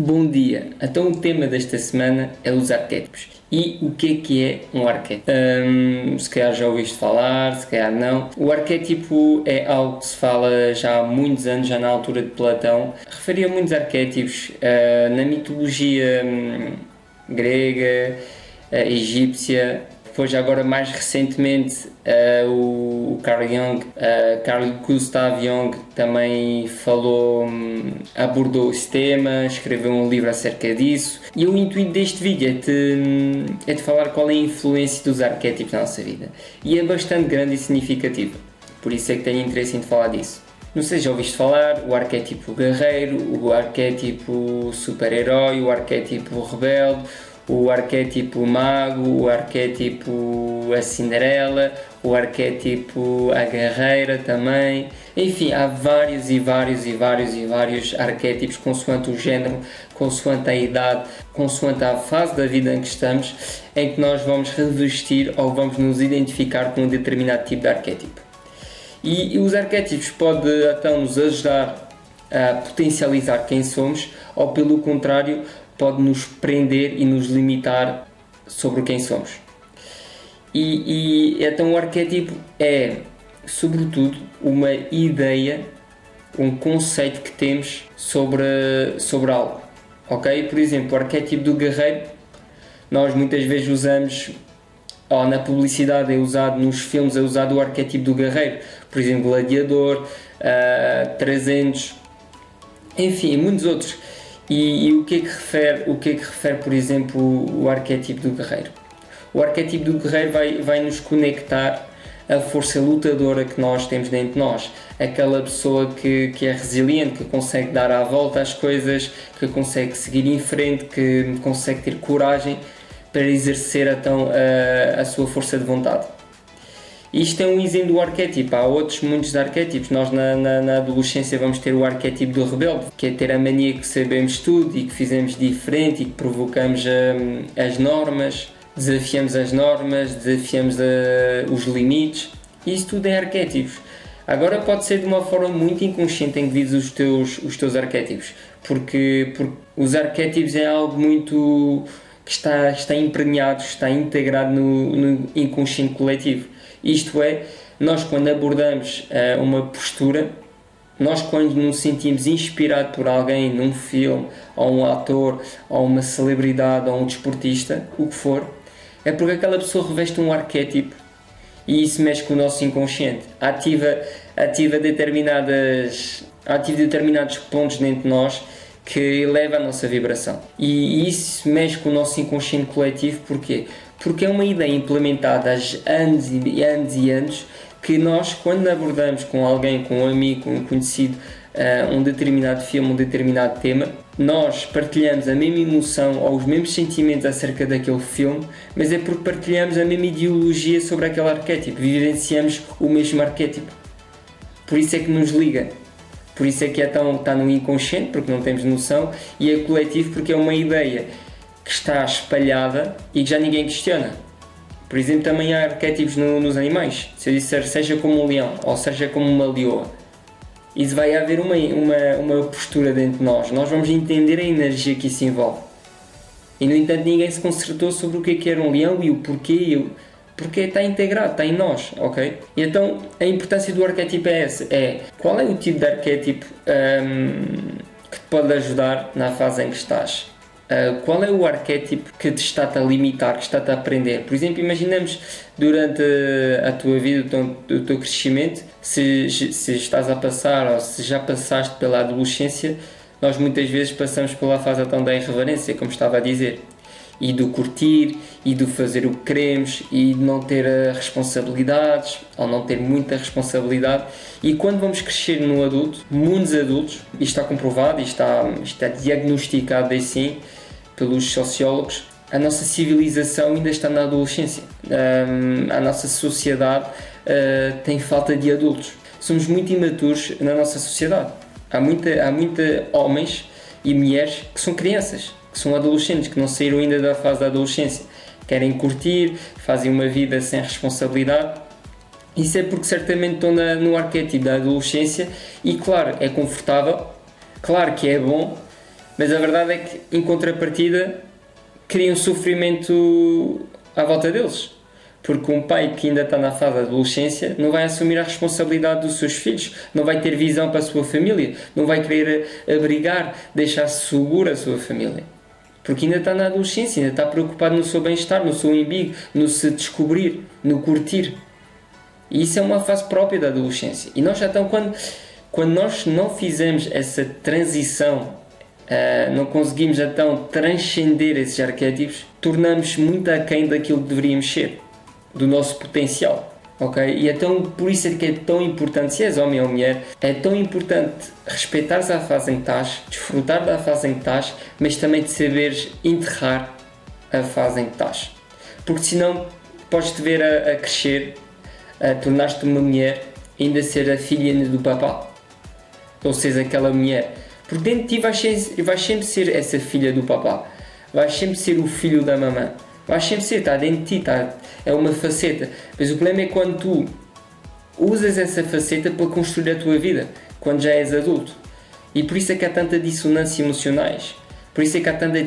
Bom dia! Então o tema desta semana é os arquétipos. E o que é um arquétipo? Se calhar já ouviste falar, se calhar não. O arquétipo é algo que se fala já há muitos anos, já na altura de Platão. Referia a muitos arquétipos na mitologia grega, egípcia. Depois, agora mais recentemente, o Carl Gustav Jung também abordou esse tema, escreveu um livro acerca disso. E o intuito deste vídeo é de falar qual é a influência dos arquétipos na nossa vida. E é bastante grande e significativa, por isso é que tenho interesse em falar disso. Não sei se já ouviste falar, o arquétipo guerreiro, o arquétipo super-herói, o arquétipo rebelde, o arquétipo mago, o arquétipo a Cinderela, o arquétipo a guerreira também. Enfim, há vários arquétipos consoante o género, consoante a idade, consoante a fase da vida em que estamos, em que nós vamos revestir ou vamos nos identificar com um determinado tipo de arquétipo. E os arquétipos podem então nos ajudar a potencializar quem somos, ou pelo contrário, pode nos prender e nos limitar sobre quem somos. E então o arquétipo é, sobretudo, uma ideia, um conceito que temos sobre algo. Ok? Por exemplo, o arquétipo do guerreiro, nós muitas vezes usamos, ou na publicidade é usado, nos filmes é usado o arquétipo do guerreiro. Por exemplo, Gladiador, 300, enfim, muitos outros. E o que é que refere, por exemplo, o arquétipo do guerreiro? O arquétipo do guerreiro vai nos conectar à força lutadora que nós temos dentro de nós. Aquela pessoa que é resiliente, que consegue dar a volta às coisas, que consegue seguir em frente, que consegue ter coragem para exercer então a sua força de vontade. Isto é um exemplo do arquétipo. Há muitos arquétipos. Nós na adolescência vamos ter o arquétipo do rebelde, que é ter a mania que sabemos tudo e que fizemos diferente e que provocamos as normas, desafiamos as normas, desafiamos os limites. Isso tudo é arquétipos. Agora pode ser de uma forma muito inconsciente em que vives os teus arquétipos, porque os arquétipos é algo muito que está emprenhado, está integrado no inconsciente coletivo. Isto é, nós quando abordamos uma postura, nós quando nos sentimos inspirados por alguém num filme, ou um ator, ou uma celebridade, ou um desportista, o que for, é porque aquela pessoa reveste um arquétipo e isso mexe com o nosso inconsciente, ativa determinados pontos dentro de nós que eleva a nossa vibração. E isso mexe com o nosso inconsciente coletivo, porquê? Porque é uma ideia implementada há anos e anos que nós, quando abordamos com alguém, com um amigo, com um conhecido, um determinado filme, um determinado tema, nós partilhamos a mesma emoção ou os mesmos sentimentos acerca daquele filme, mas é porque partilhamos a mesma ideologia sobre aquele arquétipo, vivenciamos o mesmo arquétipo. Por isso é que nos liga. Por isso é que está no inconsciente, porque não temos noção, e é coletivo porque é uma ideia que está espalhada e que já ninguém questiona. Por exemplo, também há arquétipos nos animais. Se eu disser seja como um leão ou seja como uma leoa, isso vai haver uma postura dentro de nós. Nós vamos entender a energia que isso envolve. E no entanto ninguém se concertou sobre o que era um leão e o porquê. Porque está integrado, está em nós, ok? E então a importância do arquétipo é essa. Qual é o tipo de arquétipo que te pode ajudar na fase em que estás? Qual é o arquétipo que te está-te a limitar, que está-te a aprender? Por exemplo, imaginamos durante a tua vida, o teu crescimento, se estás a passar ou se já passaste pela adolescência, nós muitas vezes passamos pela fase então da irreverência, como estava a dizer, e do curtir, e do fazer o que queremos, e de não ter responsabilidades, ou não ter muita responsabilidade. E quando vamos crescer no adulto, muitos adultos, isto está comprovado, isto está diagnosticado assim pelos sociólogos, a nossa civilização ainda está na adolescência. A nossa sociedade tem falta de adultos. Somos muito imaturos na nossa sociedade. Há muita homens e mulheres que são crianças, que são adolescentes, que não saíram ainda da fase da adolescência. Querem curtir, fazem uma vida sem responsabilidade. Isso é porque certamente estão no arquétipo da adolescência e claro, é confortável, claro que é bom, Mas a verdade é que, em contrapartida, cria um sofrimento à volta deles. Porque um pai que ainda está na fase da adolescência não vai assumir a responsabilidade dos seus filhos, não vai ter visão para a sua família, não vai querer abrigar, deixar segura a sua família. Porque ainda está na adolescência, ainda está preocupado no seu bem-estar, no seu umbigo, no se descobrir, no curtir. E isso é uma fase própria da adolescência. E nós já estamos, quando nós não fizemos essa transição, não conseguimos então transcender esses arquétipos, tornamos muito aquém daquilo que deveríamos ser, do nosso potencial. Okay? E então, por isso é que é tão importante, se és homem ou mulher, é tão importante respeitares a fase em que estás, desfrutar da fase em que estás, mas também de saberes enterrar a fase em que estás. Porque senão podes-te ver a crescer, a tornar-te uma mulher, ainda ser a filha do papá, ou seres aquela mulher. Porque dentro de ti vais sempre ser essa filha do papá, vais sempre ser o filho da mamã. Vais sempre ser, está dentro de ti, é uma faceta. Mas o problema é quando tu usas essa faceta para construir a tua vida, quando já és adulto. E por isso é que há tanta dissonância emocionais, por isso é que há tanta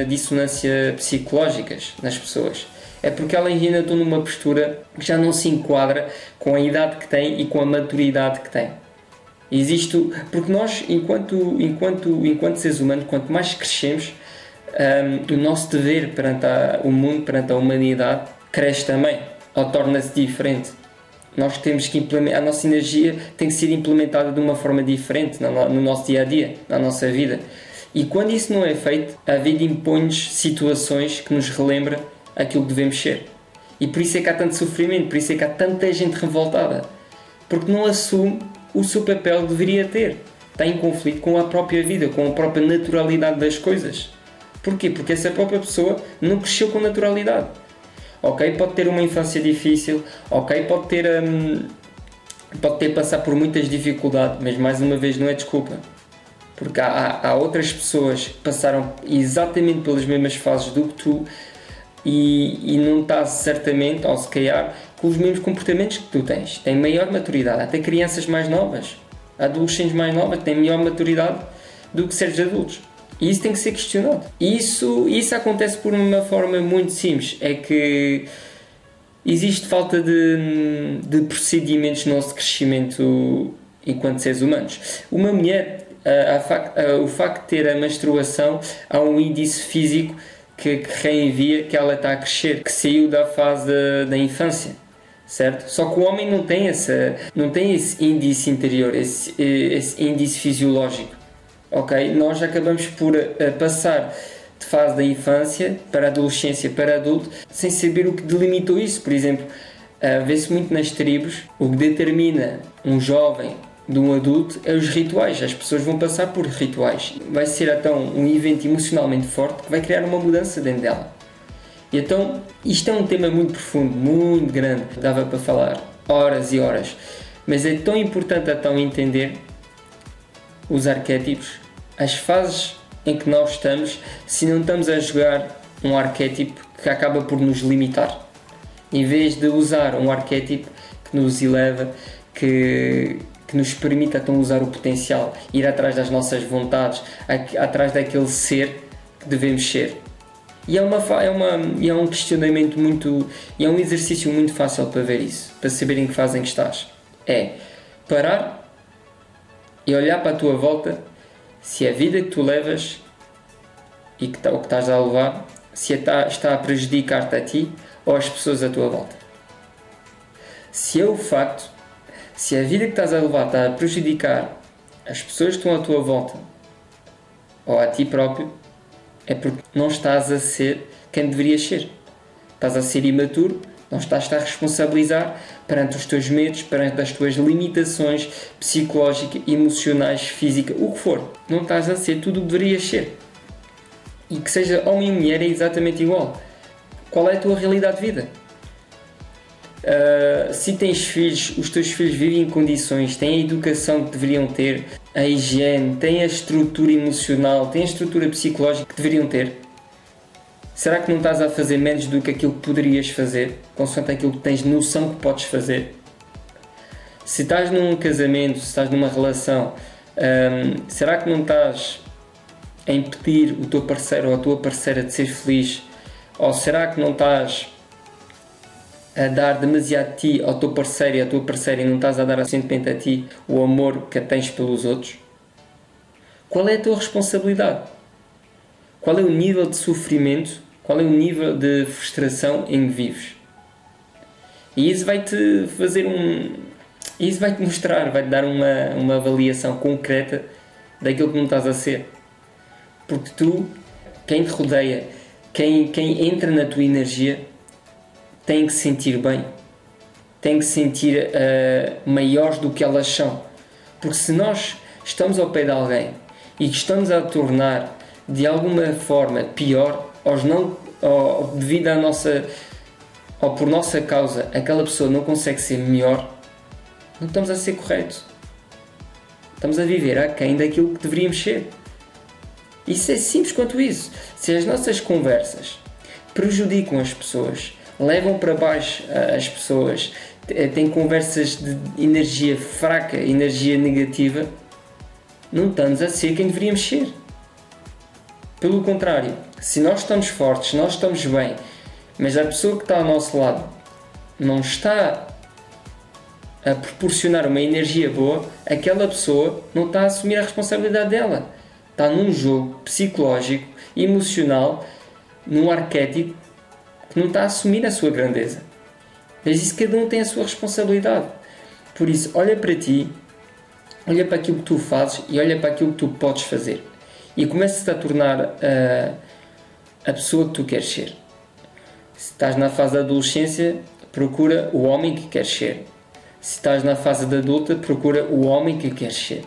dissonância psicológicas nas pessoas. É porque elas ainda estão numa postura que já não se enquadra com a idade que têm e com a maturidade que têm. Porque nós, enquanto seres humanos, quanto mais crescemos, o nosso dever perante o mundo, perante a humanidade, cresce também, ou torna-se diferente. Nós temos que implementar, a nossa energia tem que ser implementada de uma forma diferente no nosso dia-a-dia, na nossa vida. E quando isso não é feito, a vida impõe-nos situações que nos relembram aquilo que devemos ser. E por isso é que há tanto sofrimento, por isso é que há tanta gente revoltada. Porque não assume o seu papel que deveria ter. Está em conflito com a própria vida, com a própria naturalidade das coisas. Porquê? Porque essa própria pessoa não cresceu com naturalidade. Ok, pode ter uma infância difícil, ok, pode ter passado por muitas dificuldades, mas mais uma vez não é desculpa. Porque há outras pessoas que passaram exatamente pelas mesmas fases do que tu e não estás certamente, ou se calhar, com os mesmos comportamentos que tu tens. Têm maior maturidade, até crianças mais novas, adolescentes mais novas têm maior maturidade do que certos adultos. E isso tem que ser questionado. Isso acontece por uma forma muito simples. É que existe falta de procedimentos no nosso crescimento enquanto seres humanos. Uma mulher, o facto de ter a menstruação, há um índice físico que reenvia que ela está a crescer, que saiu da fase da infância. Certo? Só que o homem não tem esse índice interior, esse índice fisiológico. Ok? Nós acabamos por passar de fase da infância para a adolescência, para adulto, sem saber o que delimitou isso. Por exemplo, vê-se muito nas tribos, o que determina um jovem de um adulto é os rituais. As pessoas vão passar por rituais. Vai ser então um evento emocionalmente forte que vai criar uma mudança dentro dela. E então, isto é um tema muito profundo, muito grande, dava para falar horas e horas, mas é tão importante então entender os arquétipos, as fases em que nós estamos, se não estamos a jogar um arquétipo que acaba por nos limitar, em vez de usar um arquétipo que nos eleva, que nos permita então usar o potencial, ir atrás das nossas vontades, atrás daquele ser que devemos ser. E é um questionamento é um exercício muito fácil para ver isso, para saber em que fase em que estás. É parar e olhar para a tua volta, se a vida que tu levas e o que estás a levar, se está a prejudicar-te a ti ou às pessoas à tua volta. Se a vida que estás a levar está a prejudicar as pessoas que estão à tua volta ou a ti próprio, é porque não estás a ser quem deverias ser. Estás a ser imaturo, não estás a responsabilizar perante os teus medos, perante as tuas limitações psicológicas, emocionais, físicas, o que for. Não estás a ser tudo o que deverias ser. E que seja homem e mulher é exatamente igual. Qual é a tua realidade de vida? Se tens filhos, os teus filhos vivem em condições, têm a educação que deveriam ter, a higiene, têm a estrutura emocional, têm a estrutura psicológica que deveriam ter. Será que não estás a fazer menos do que aquilo que poderias fazer, consoante aquilo que tens noção que podes fazer? Se estás num casamento, se estás numa relação, será que não estás a impedir o teu parceiro ou a tua parceira de ser feliz? Ou será que não estás a dar demasiado de ti ao teu parceiro e à tua parceira e não estás a dar suficientemente a ti o amor que tens pelos outros? Qual é a tua responsabilidade? Qual é o nível de sofrimento? Qual é o nível de frustração em que vives? E isso vai-te fazer isso vai-te mostrar, vai-te dar uma avaliação concreta daquilo que não estás a ser. Porque tu, quem te rodeia, quem entra na tua energia, tem que se sentir bem. Tem que se sentir maiores do que elas são. Porque se nós estamos ao pé de alguém e estamos a tornar de alguma forma pior, ou devido à nossa, ou por nossa causa, aquela pessoa não consegue ser melhor, não estamos a ser corretos. Estamos a viver aquém daquilo que deveríamos ser. Isso é simples quanto isso. Se as nossas conversas prejudicam as pessoas, levam para baixo as pessoas, têm conversas de energia fraca, energia negativa, não estamos a ser quem deveríamos ser. Pelo contrário, se nós estamos fortes, nós estamos bem, mas a pessoa que está ao nosso lado não está a proporcionar uma energia boa, aquela pessoa não está a assumir a responsabilidade dela. Está num jogo psicológico, emocional, num arquétipo que não está a assumir a sua grandeza. Mas isso cada um tem a sua responsabilidade. Por isso, olha para ti, olha para aquilo que tu fazes e olha para aquilo que tu podes fazer. E começa-te a tornar a pessoa que tu queres ser. Se estás na fase da adolescência, procura o homem que queres ser. Se estás na fase da adulta, procura o homem que queres ser.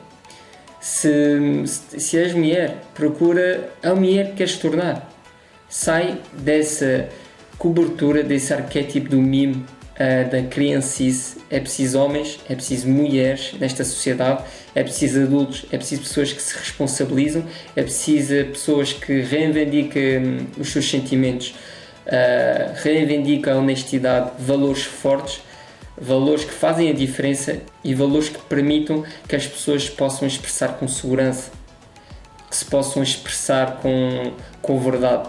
Se és mulher, procura a mulher que queres tornar. Sai dessa cobertura, desse arquétipo do mimo, da criancice. É preciso homens, é preciso mulheres nesta sociedade, é preciso adultos, é preciso pessoas que se responsabilizam, é preciso pessoas que reivindicam os seus sentimentos, reivindicam a honestidade, valores fortes, valores que fazem a diferença e valores que permitam que as pessoas possam expressar com segurança, que se possam expressar com verdade.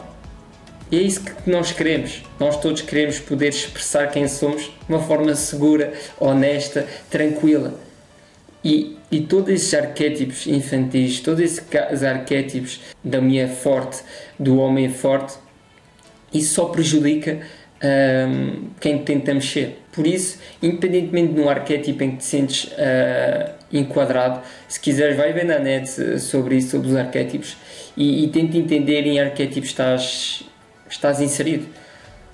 E é isso que nós queremos. Nós todos queremos poder expressar quem somos de uma forma segura, honesta, tranquila. E todos esses arquétipos infantis, todos esses arquétipos da mulher forte, do homem forte, isso só prejudica quem tentamos ser. Por isso, independentemente de um arquétipo em que te sentes enquadrado, se quiseres vai ver na net sobre isso, sobre os arquétipos, e tenta entender em arquétipos estás inserido,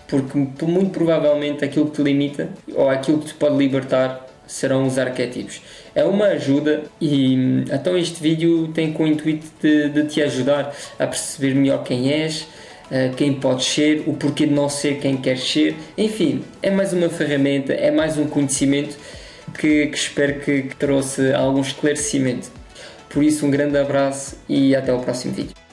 porque muito provavelmente aquilo que te limita ou aquilo que te pode libertar serão os arquétipos. É uma ajuda e então este vídeo tem com o intuito de te ajudar a perceber melhor quem és, quem podes ser, o porquê de não ser quem queres ser. Enfim, é mais uma ferramenta, é mais um conhecimento que espero que trouxe algum esclarecimento. Por isso, um grande abraço e até ao próximo vídeo.